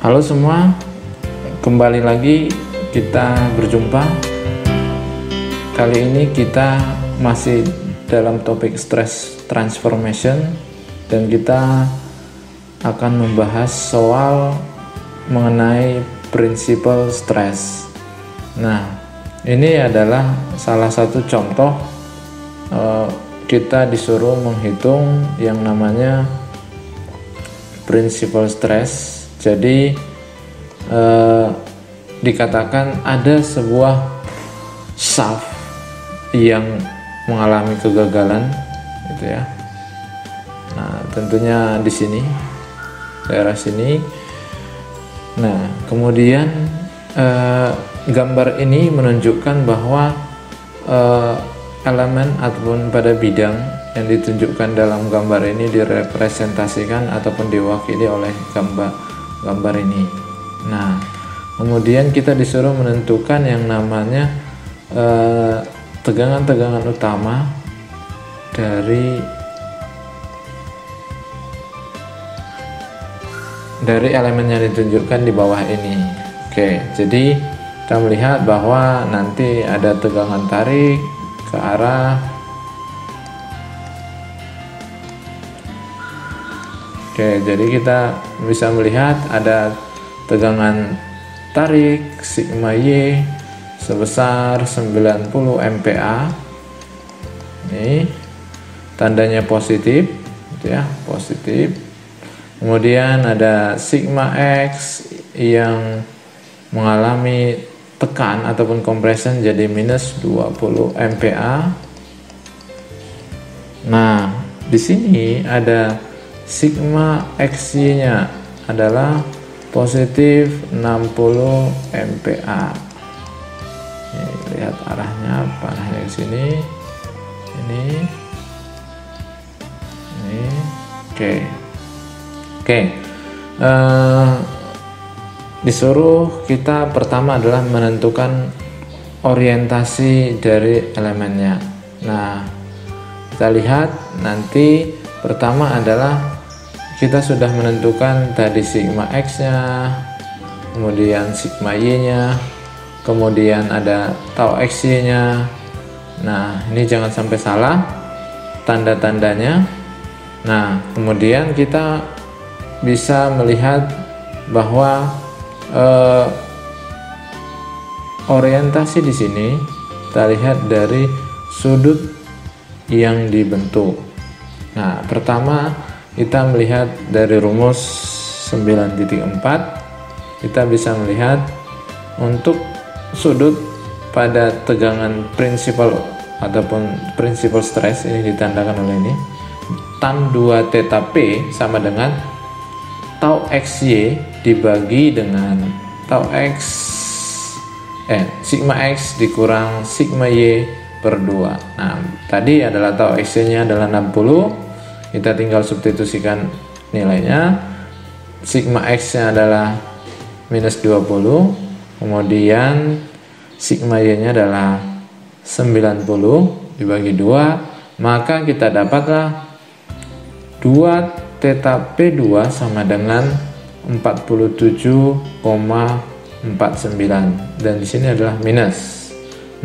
Halo semua, kembali lagi kita berjumpa. Kali ini kita masih dalam topik stress transformation dan kita akan membahas soal mengenai prinsipal stress. Nah, ini adalah salah satu contoh kita disuruh menghitung yang namanya prinsipal stress. Jadi dikatakan ada sebuah shaft yang mengalami kegagalan, gitu ya. Nah, tentunya di sini, daerah sini. Nah, kemudian gambar ini menunjukkan bahwa elemen ataupun pada bidang yang ditunjukkan dalam gambar ini direpresentasikan ataupun diwakili oleh gambar ini. Nah, kemudian kita disuruh menentukan yang namanya tegangan-tegangan utama dari elemen yang ditunjukkan di bawah ini. Oke, jadi kita melihat bahwa nanti ada tegangan tarik ke arah jadi kita bisa melihat ada tegangan tarik sigma Y sebesar 90 MPa. Ini tandanya positif, gitu ya, positif. Kemudian ada sigma X yang mengalami tekan ataupun compression jadi minus 20 MPa. Nah, di sini ada sigma XY-nya adalah positif 60 MPa. Ini, lihat arahnya ke sini. Ini. Oke. Disuruh kita pertama adalah menentukan orientasi dari elemennya. Nah, kita lihat nanti pertama adalah kita sudah menentukan tadi sigma X-nya, kemudian sigma Y-nya, kemudian ada tau XY-nya. Nah, ini jangan sampai salah tanda-tandanya. Nah, kemudian kita bisa melihat bahwa orientasi di sini kita lihat dari sudut yang dibentuk. Nah, pertama kita melihat dari rumus 9.4, kita bisa melihat untuk sudut pada tegangan prinsipal ataupun prinsipal stress ini ditandakan oleh ini, tan 2 theta P sama dengan tau XY dibagi dengan tau sigma X dikurang sigma Y per 2. Nah, tadi adalah tau XY nya adalah 60, kita tinggal substitusikan nilainya. Sigma X nya adalah minus 20, kemudian sigma Y nya adalah 90 dibagi 2, maka kita dapatlah 2 theta P2 sama dengan 47,49, dan di sini adalah minus.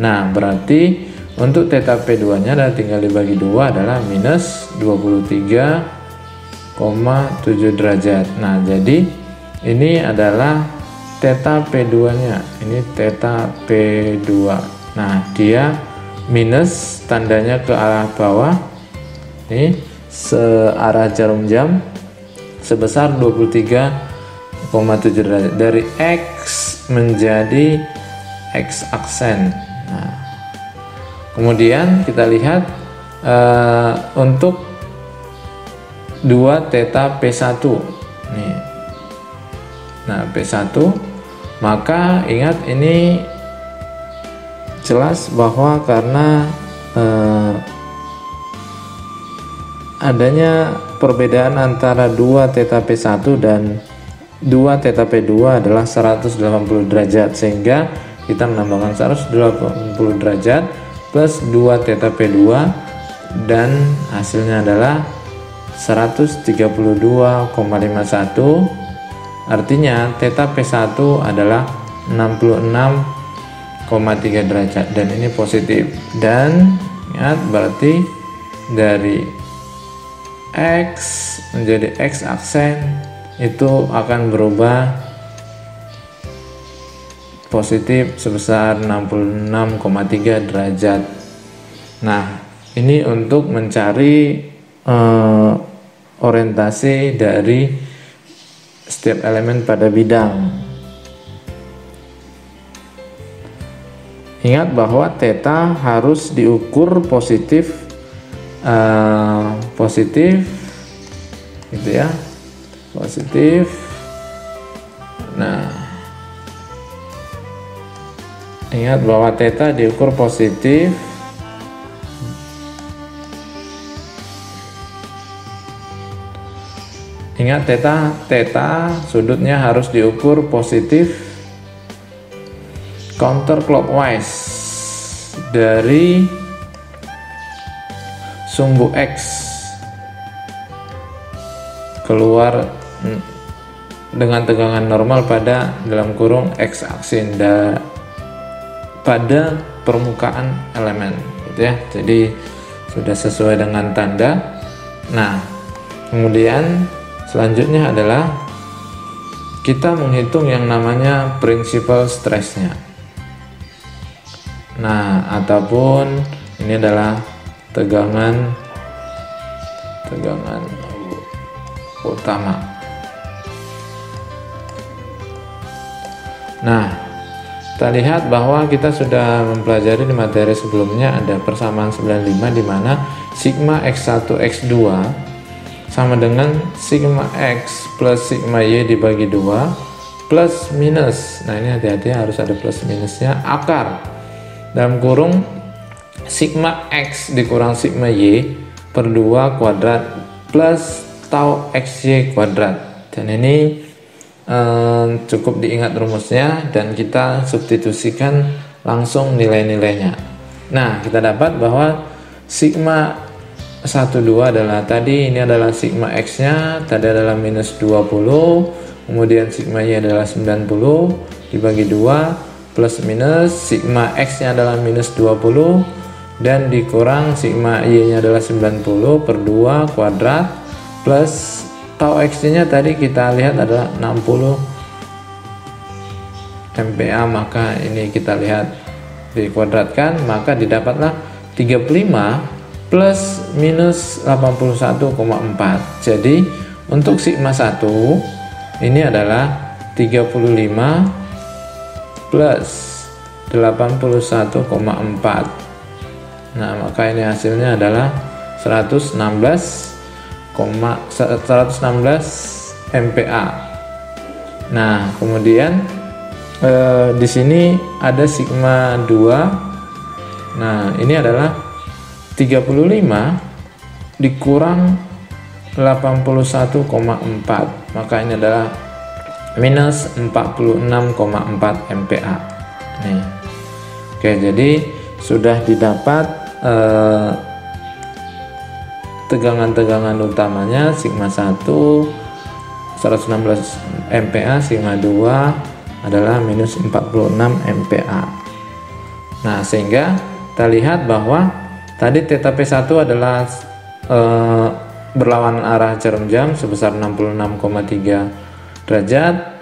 Nah, berarti untuk theta P2 nya adalah tinggal dibagi 2 adalah minus 23,7 derajat. Nah, jadi ini adalah theta P2 nya, ini theta P2. Nah, dia minus tandanya ke arah bawah, ini searah jarum jam sebesar 23,7 derajat dari X menjadi X aksen. Nah, kemudian kita lihat untuk 2 theta P1 nih. Nah, P1, maka ingat ini jelas bahwa karena adanya perbedaan antara 2 theta P1 dan 2 theta P2 adalah 180 derajat, sehingga kita menambahkan 180 derajat plus 2 theta P2 dan hasilnya adalah 132,51 Artinya theta P1 adalah 66,3 derajat dan ini positif. Dan ingat, berarti dari X menjadi X aksen itu akan berubah positif sebesar 66,3 derajat. Nah, ini untuk mencari orientasi dari setiap elemen pada bidang. Ingat bahwa theta harus diukur positif, gitu ya, positif. Nah, ingat bahwa theta diukur positif Ingat theta sudutnya harus diukur positif counterclockwise dari sumbu X keluar dengan tegangan normal pada dalam kurung X aksin pada permukaan elemen, gitu ya. Jadi sudah sesuai dengan tanda. Nah, kemudian selanjutnya adalah kita menghitung yang namanya principal stress-nya. Nah, ataupun ini adalah tegangan utama. Nah, kita lihat bahwa kita sudah mempelajari di materi sebelumnya ada persamaan 95 di mana sigma X1 X2 sama dengan sigma X plus sigma Y dibagi 2 plus minus. Nah, ini hati-hati, harus ada plus minusnya, akar dalam kurung sigma X dikurang sigma Y per 2 kuadrat plus tau XY kuadrat. Dan ini cukup diingat rumusnya dan kita substitusikan langsung nilai-nilainya. Nah, kita dapat bahwa sigma 12 adalah tadi, ini adalah sigma X nya tadi adalah minus 20, kemudian sigma Y adalah 90 dibagi 2 plus minus sigma X nya adalah minus 20 dan dikurang sigma Y nya adalah 90 per 2 kuadrat plus tau X nya tadi kita lihat adalah 60 MPa, maka ini kita lihat dikuadratkan, maka didapatlah 35 plus minus 81,4. Jadi untuk sigma 1 ini adalah 35 plus 81,4. Nah, maka ini hasilnya adalah 116 MPa. Nah, kemudian di sini ada sigma 2. Nah, ini adalah 35 dikurang 81,4, maka ini adalah minus 46,4 MPa. Nih. Oke, jadi sudah didapat tegangan-tegangan utamanya sigma 1 116 MPa, sigma 2 adalah minus 46 MPa. Nah, sehingga kita lihat bahwa tadi theta P1 adalah berlawanan arah jarum jam sebesar 66,3 derajat.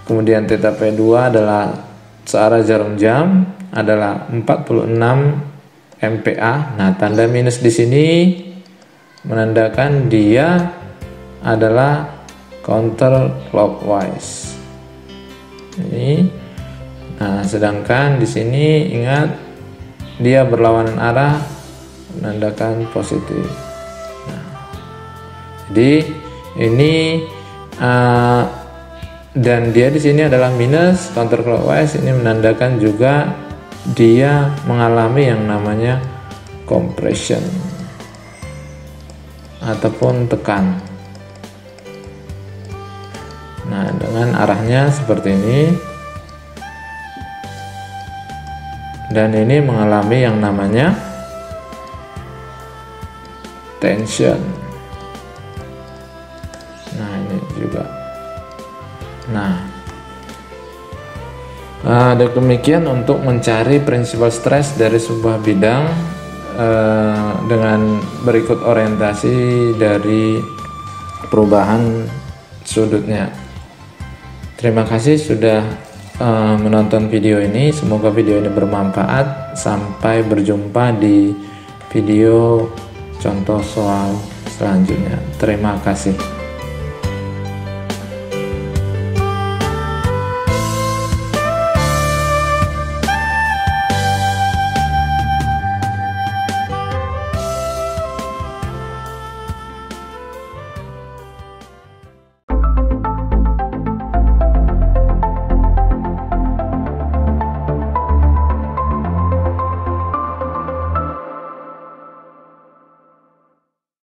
Kemudian theta P2 adalah searah jarum jam adalah 46 MPa. Nah, tanda minus di sini menandakan dia adalah counterclockwise. Ini. Nah, sedangkan di sini ingat dia berlawanan arah menandakan positif. Nah, jadi ini dan dia di sini adalah minus counterclockwise, ini menandakan juga dia mengalami yang namanya compression ataupun tekan. Nah, dengan arahnya seperti ini. Dan ini mengalami yang namanya tension. Nah, ini juga. Demikian untuk mencari prinsipal stres dari sebuah bidang dengan berikut orientasi dari perubahan sudutnya. Terima kasih sudah menonton video ini. Semoga video ini bermanfaat. Sampai berjumpa di video contoh soal selanjutnya. Terima kasih.